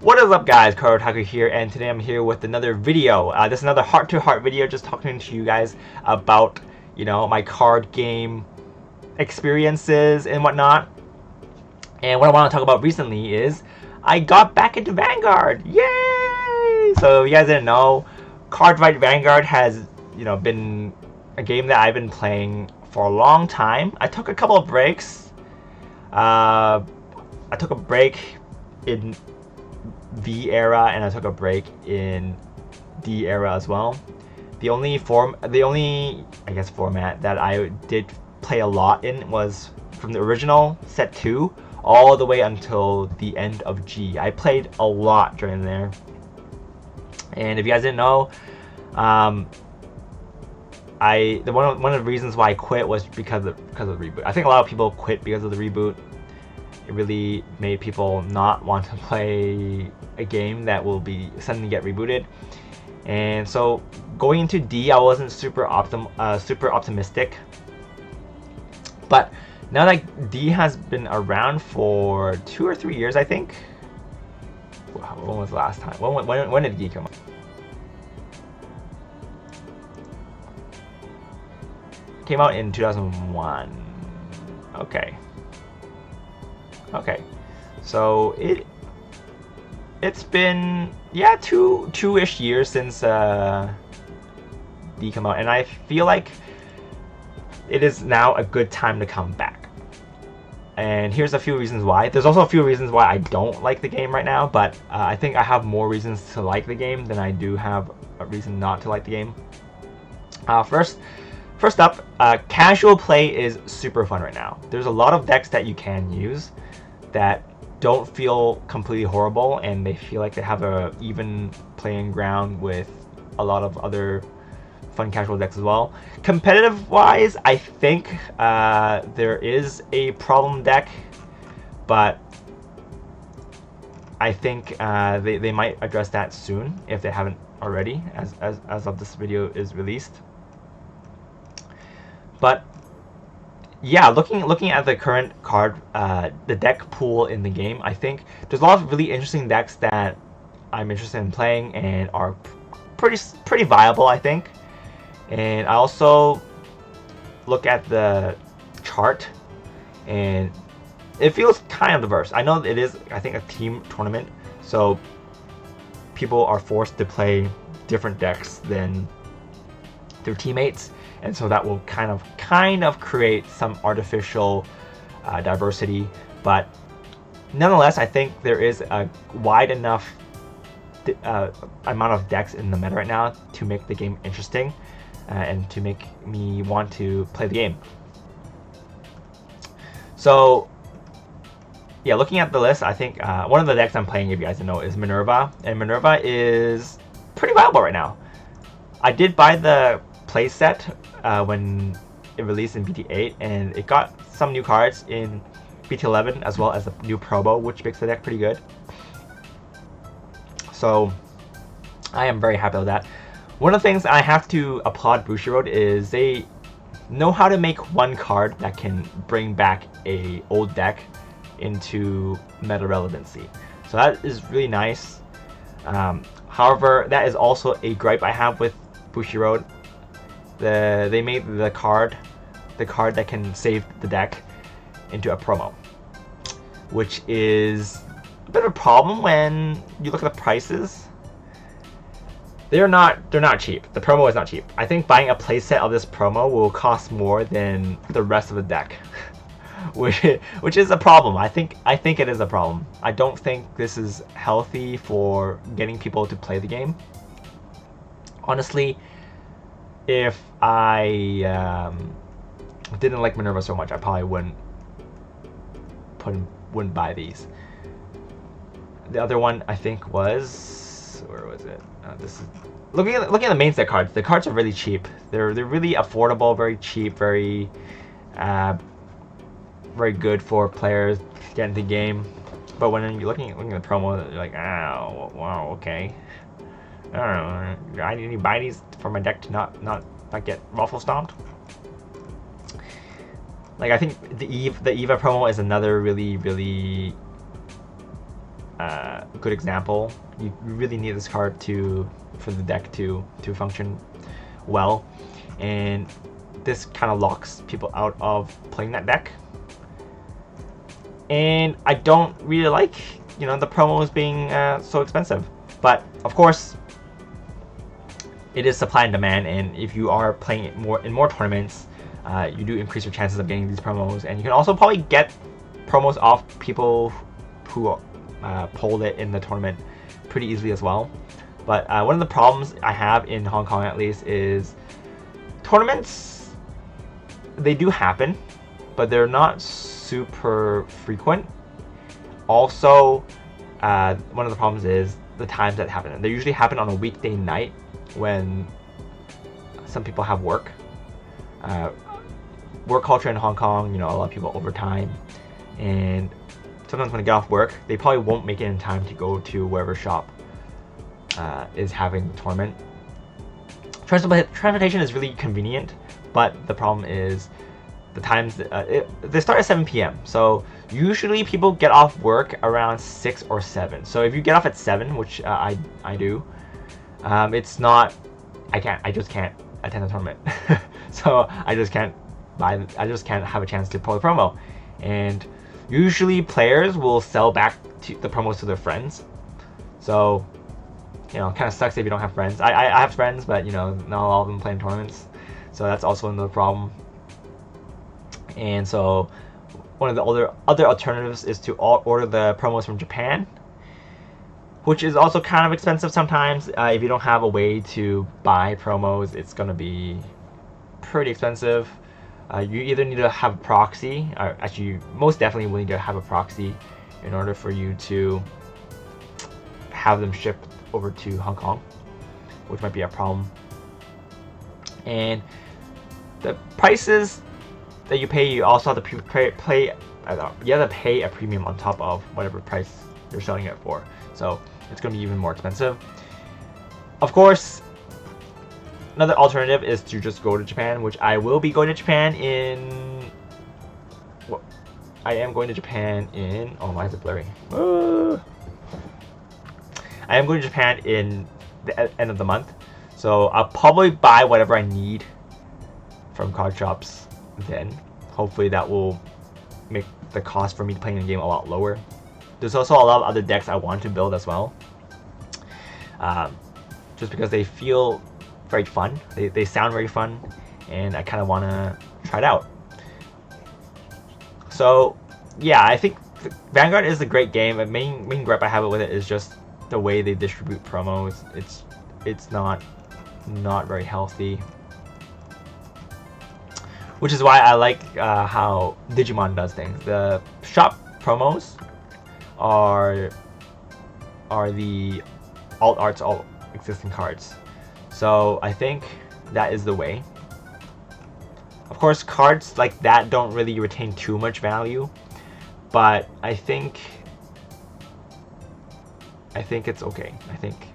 What is up, guys? Cardfight here, and today I'm here with another video. This is another heart-to-heart video, just talking to you guys about, my card game experiences and whatnot. And what I want to talk about recently is I got back into Vanguard. Yay! So if you guys didn't know, Cardfight Vanguard has, been a game that I've been playing for a long time. I took a couple of breaks. I took a break in V era, and I took a break in D era as well. The only format that I did play a lot in was from the original set 2 all the way until the end of G. I played a lot during there. And if you guys didn't know, one of the reasons why I quit was because of the reboot. I think a lot of people quit because of the reboot. It really made people not want to play a game that will be suddenly get rebooted. And so going into D, I wasn't super optimistic. But now that D has been around for 2 or 3 years, I think. When was the last time? When did D come out? Came out in 2001. Okay, so it's been two-ish years since D come out, and I feel like it is now a good time to come back. And here's a few reasons why. There's also a few reasons why I don't like the game right now, but I think I have more reasons to like the game than I do have a reason not to like the game. First up, casual play is super fun right now. There's a lot of decks that you can use that don't feel completely horrible, and they feel like they have a even playing ground with a lot of other fun casual decks as well. Competitive wise, I think there is a problem deck, but I think they might address that soon if they haven't already, as of this video is released. But yeah, looking at the current the deck pool in the game, I think there's a lot of really interesting decks that I'm interested in playing and are pretty viable, I think. And I also look at the chart, and it feels kind of diverse. I know it is, I think, a team tournament, so people are forced to play different decks than their teammates. And so that will kind of create some artificial diversity, but nonetheless, I think there is a wide enough amount of decks in the meta right now to make the game interesting and to make me want to play the game. So yeah, looking at the list, I think one of the decks I'm playing, if you guys don't know, is Minerva, and Minerva is pretty viable right now. I did buy the playset when it released in BT8, and it got some new cards in BT11 as well as a new promo, which makes the deck pretty good. So I am very happy with that. One of the things I have to applaud Bushiroad is they know how to make one card that can bring back a old deck into meta relevancy. So that is really nice. However, that is also a gripe I have with Bushiroad. They made the card that can save the deck into a promo, which is a bit of a problem when you look at the prices. They're not cheap. The promo is not cheap. I think buying a playset of this promo will cost more than the rest of the deck, which is a problem. I think it is a problem. I don't think this is healthy for getting people to play the game. Honestly, if I didn't like Minerva so much, I probably wouldn't buy these. The other one I think was, where was it? This is looking at the main set cards. The cards are really cheap. They're really affordable, very cheap, very good for players to get into the game. But when you're looking at the promo, you're like, oh wow, okay. I don't know. I need to buy these for my deck to not get ruffle stomped. Like, I think the Eva promo is another really a good example. You really need this card for the deck to function well, and this kind of locks people out of playing that deck. And I don't really like, you know, the promos being so expensive. But of course, it is supply and demand, and if you are playing it in more tournaments, you do increase your chances of getting these promos. And you can also probably get promos off people who pulled it in the tournament pretty easily as well. But one of the problems I have in Hong Kong, at least, is tournaments, they do happen, but they're not super frequent. Also, one of the problems is the times that happen. They usually happen on a weekday night when some people have work. Work culture in Hong Kong, you know, a lot of people overtime, and sometimes when they get off work, they probably won't make it in time to go to wherever shop is having the tournament. Transportation is really convenient, but the problem is the times they start at 7 p.m. So usually people get off work around 6 or 7. So if you get off at 7, which I do, it's not, I just can't attend the tournament. So I just can't have a chance to pull the promo. And usually players will sell back the promos to their friends. So, you know, kind of sucks if you don't have friends. I have friends, but you know, not all of them play in tournaments. So that's also another problem. And so one of the other alternatives is to order the promos from Japan, which is also kind of expensive sometimes. If you don't have a way to buy promos, it's going to be pretty expensive. You either need to have a proxy, or actually you most definitely will need to have a proxy in order for you to have them shipped over to Hong Kong, which might be a problem. And the prices that you pay, you also have to pay a premium on top of whatever price you're selling it for. So it's going to be even more expensive. Of course, another alternative is to just go to Japan, which I will be going to Japan in... Well, I am going to Japan in... Oh, why is it blurry? I am going to Japan in the end of the month. So I'll probably buy whatever I need from card shops then. Hopefully that will make the cost for me playing the game a lot lower. There's also a lot of other decks I want to build as well. Just because they feel very fun. They sound very fun, and I kind of want to try it out. So yeah, I think Vanguard is a great game. The main gripe I have with it is just the way they distribute promos. It's not very healthy, which is why I like how Digimon does things. The shop promos are the alt arts, all existing cards. So I think that is the way. Of course, cards like that don't really retain too much value, but I think it's okay.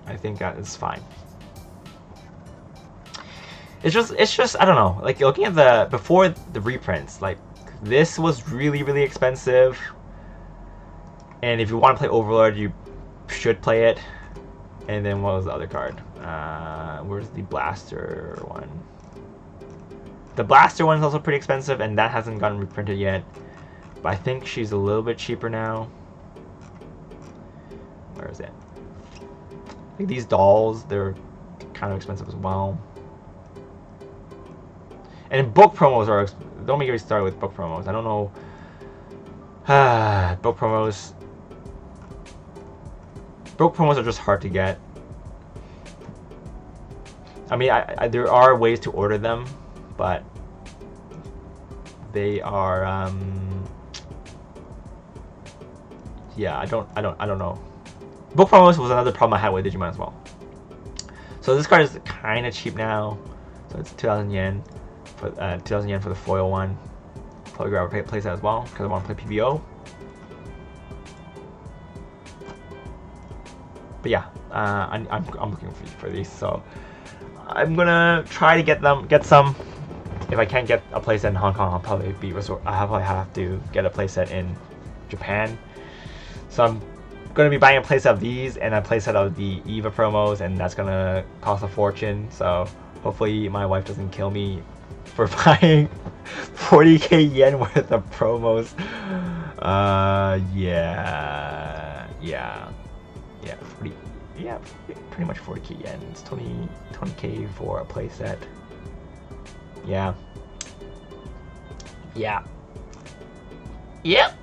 I think that is fine. It's just I don't know. Like looking at before the reprints, like this was really expensive. And if you want to play Overlord, you should play it. And then what was the other card? Where's the Blaster one? The Blaster one is also pretty expensive, and that hasn't gotten reprinted yet. But I think she's a little bit cheaper now. Where is it? Like these dolls, they're kind of expensive as well. And book promos are... Don't make me start with book promos. I don't know... book promos... Book promos are just hard to get. I mean, there are ways to order them, but they are... yeah, I don't know. Book promos was another problem I had with Digimon as well. So this card is kind of cheap now. So it's 2,000 yen. 2,000 yen for the foil one. Probably grab a playset as well because I want to play PBO. But yeah, I'm looking for these, so I'm gonna try to get some. If I can't get a playset in Hong Kong, I'll probably have to get a playset in Japan. So I'm going to be buying a playset of these and a playset of the EVA promos, and that's going to cost a fortune. So hopefully my wife doesn't kill me for buying 40k yen worth of promos. Yeah, pretty much 40k yen. It's 20k for a playset. Yeah. Yep.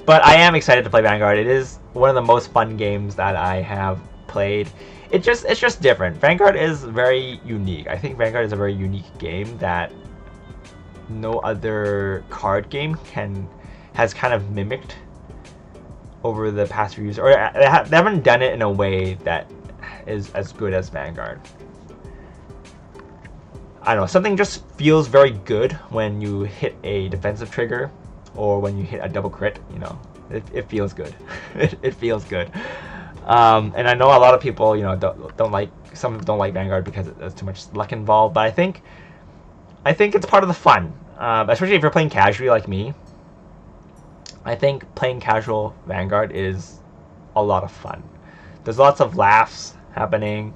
But I am excited to play Vanguard. It is one of the most fun games that I have played. It's just different. Vanguard is very unique. I think Vanguard is a very unique game that no other card game has kind of mimicked over the past few years, or they haven't done it in a way that is as good as Vanguard. I don't know, something just feels very good when you hit a defensive trigger or when you hit a double crit. You know, it feels good. it feels good. And I know a lot of people, you know, don't like Vanguard because there's too much luck involved. But I think it's part of the fun, especially if you're playing casually like me. I think playing casual Vanguard is a lot of fun. There's lots of laughs happening,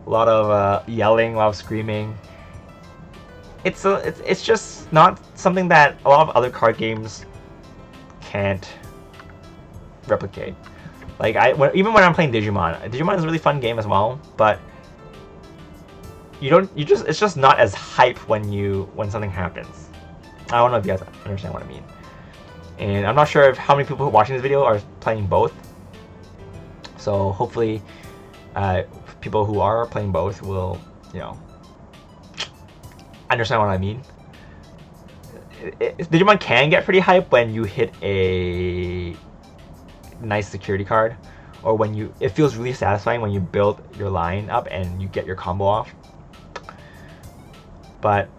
a lot of yelling, a lot of screaming. It's just not something that a lot of other card games can't replicate. Like even when I'm playing Digimon is a really fun game as well, but it's just not as hype when something happens. I don't know if you guys understand what I mean. And I'm not sure if how many people watching this video are playing both. So hopefully, people who are playing both will, you know, understand what I mean. Digimon can get pretty hype when you hit a nice security card, or when it feels really satisfying when you build your line up and you get your combo off. But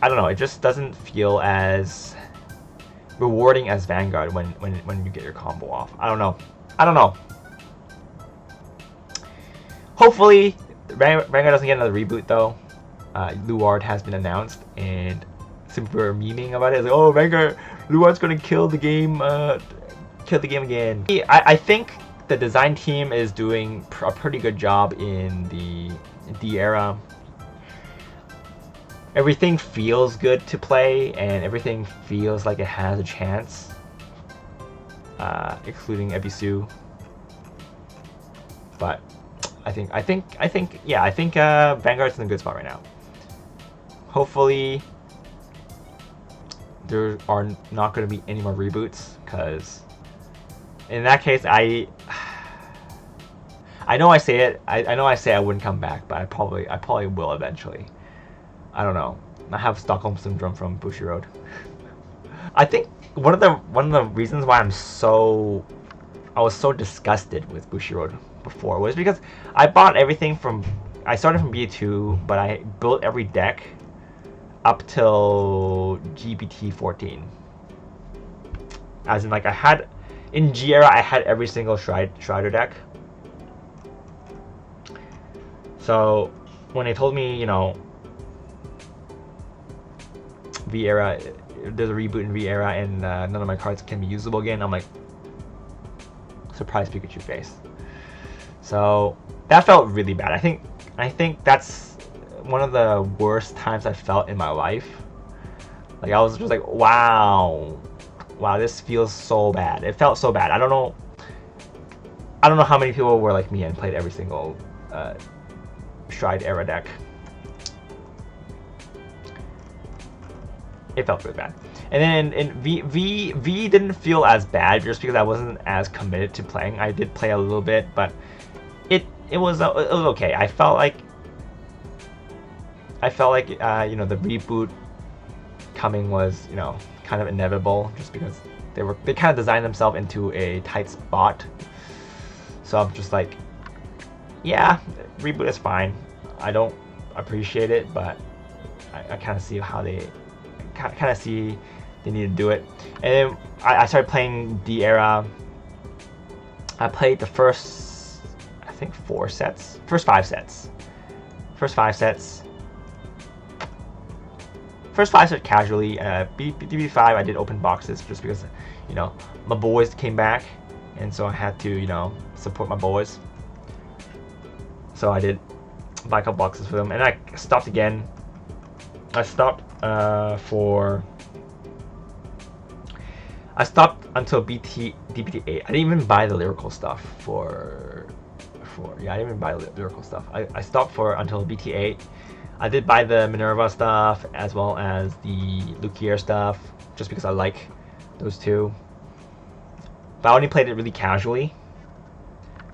I don't know, it just doesn't feel as rewarding as Vanguard when you get your combo off. I don't know. Hopefully Vanguard doesn't get another reboot though. Luard has been announced, and since we're memeing about it, it's like, oh, Vanguard, Luard's gonna kill the game again. I think the design team is doing a pretty good job in the D era. Everything feels good to play, and everything feels like it has a chance, excluding Ebisu. But I think Vanguard's in a good spot right now. Hopefully, there are not going to be any more reboots, because in that case, I know I say it. I know I say I wouldn't come back, but I probably will eventually. I don't know. I have Stockholm syndrome from Bushiroad. I think one of the reasons why I was so disgusted with Bushiroad before was because I bought everything I started from B2, but I built every deck up till GPT 14. As in, like, in G era I had every single Strider deck. So when they told me, you know, V era, there's a reboot in V era and none of my cards can be usable again, I'm like, surprise Pikachu face. So that felt really bad. I think that's one of the worst times I felt in my life. Like, I was just like, wow, this feels so bad. It felt so bad. I don't know how many people were like me and played every single Stride era deck. It felt really bad. And then in V didn't feel as bad just because I wasn't as committed to playing. I did play a little bit, but it was okay. I felt like you know, the reboot coming was, you know, kind of inevitable, just because they kind of designed themselves into a tight spot. So I'm just like, yeah, reboot is fine. I don't appreciate it, but I kind of see how they need to do it. And then I started playing D era. I played the first, I think, 5 sets. First 5 sets casually. BB5 I did open boxes just because, you know, my boys came back and so I had to, you know, support my boys. So I did buy a couple boxes for them, and I stopped again. I stopped until DBT8. I didn't even buy the lyrical stuff yeah, I didn't even buy the lyrical stuff. I stopped until BT8. I did buy the Minerva stuff as well as the Lukier stuff, just because I like those two. But I only played it really casually,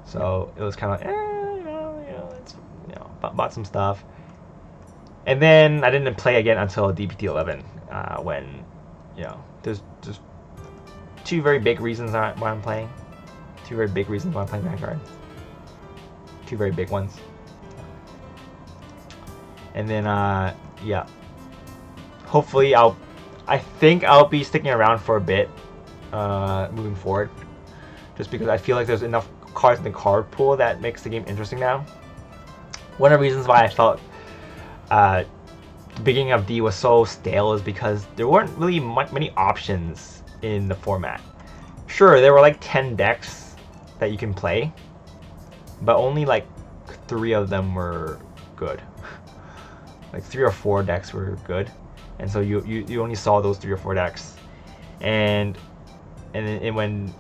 so it was kind of it's, bought some stuff. And then I didn't play again until DBT11, when, you know, there's just two very big reasons why I'm playing. Two very big reasons why I'm playing Vanguard. Two very big ones. And then, yeah. Hopefully I think I'll be sticking around for a bit, moving forward. Just because I feel like there's enough cards in the card pool that makes the game interesting now. One of the reasons why I felt the beginning of D was so stale is because there weren't really many options in the format. Sure, there were like 10 decks that you can play, but only like 3 of them were good. Like 3 or 4 decks were good, and so you only saw those 3 or 4 decks. And when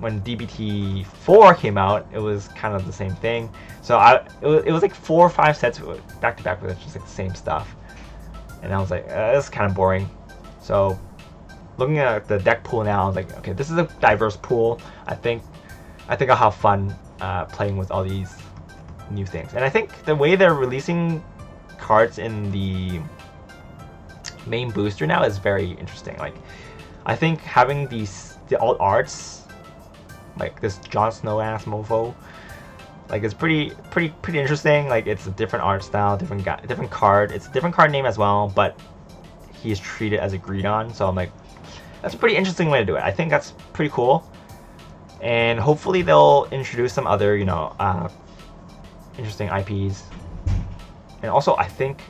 DBT4 came out, it was kind of the same thing. So it was like 4 or 5 sets back to back with just like the same stuff, and I was like, this is kind of boring. So looking at the deck pool now, I was like, okay, this is a diverse pool. I think I'll have fun playing with all these new things. And I think the way they're releasing cards in the main booster now is very interesting. Like, I think having the alt arts, like this Jon Snow ass mofo, like it's pretty interesting. Like, it's a different art style, different card. It's a different card name as well, but he is treated as agreed on. So I'm like, that's a pretty interesting way to do it. I think that's pretty cool. And hopefully they'll introduce some other, you know, interesting IPs. And also, I think,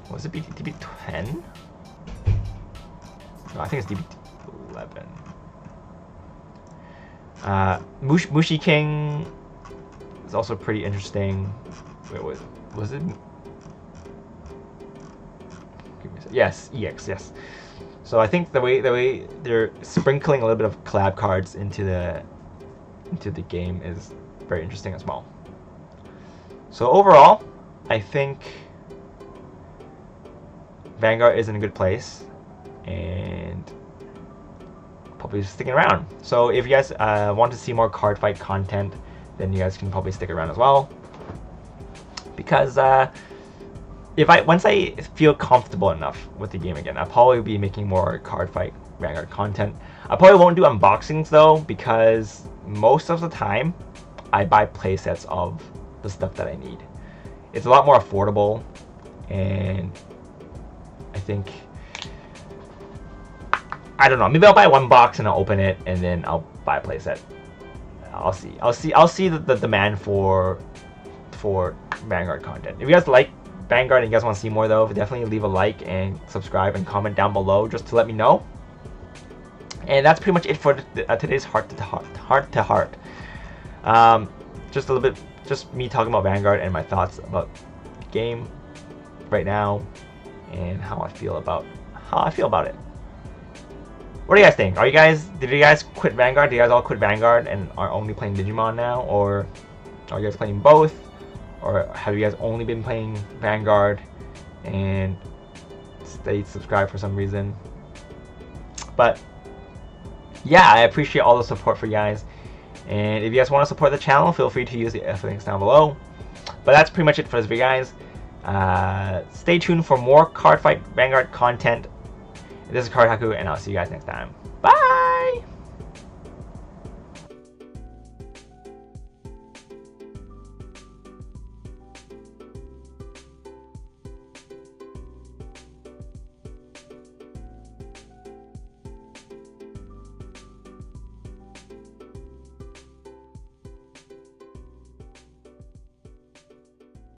was it DB10? No, I think it's DB11. Mushi King is also pretty interesting. Wait, was it? Yes, EX, yes. So I think the way they're sprinkling a little bit of collab cards into the game is very interesting as well. So overall, I think Vanguard is in a good place, and probably sticking around. So if you guys want to see more Cardfight content, then you guys can probably stick around as well. Because once I feel comfortable enough with the game again, I'll probably be making more Cardfight Vanguard content. I probably won't do unboxings though, because most of the time I buy playsets of the stuff that I need. It's a lot more affordable, and I think, I don't know, maybe I'll buy one box and I'll open it and then I'll buy a playset. I'll see the demand for Vanguard content. If you guys like Vanguard and you guys want to see more though, definitely leave a like and subscribe and comment down below just to let me know. And that's pretty much it for today's heart to heart. Just a little bit, just me talking about Vanguard and my thoughts about the game right now and how I feel about it. What do you guys think? Did you guys quit Vanguard? Did you guys all quit Vanguard and are only playing Digimon now, or are you guys playing both? Or have you guys only been playing Vanguard and stayed subscribed for some reason? But yeah, I appreciate all the support for you guys. And if you guys want to support the channel, feel free to use the affiliate links down below. But that's pretty much it for this video, guys. Stay tuned for more Cardfight Vanguard content. This is Card Haku, and I'll see you guys next time. Bye!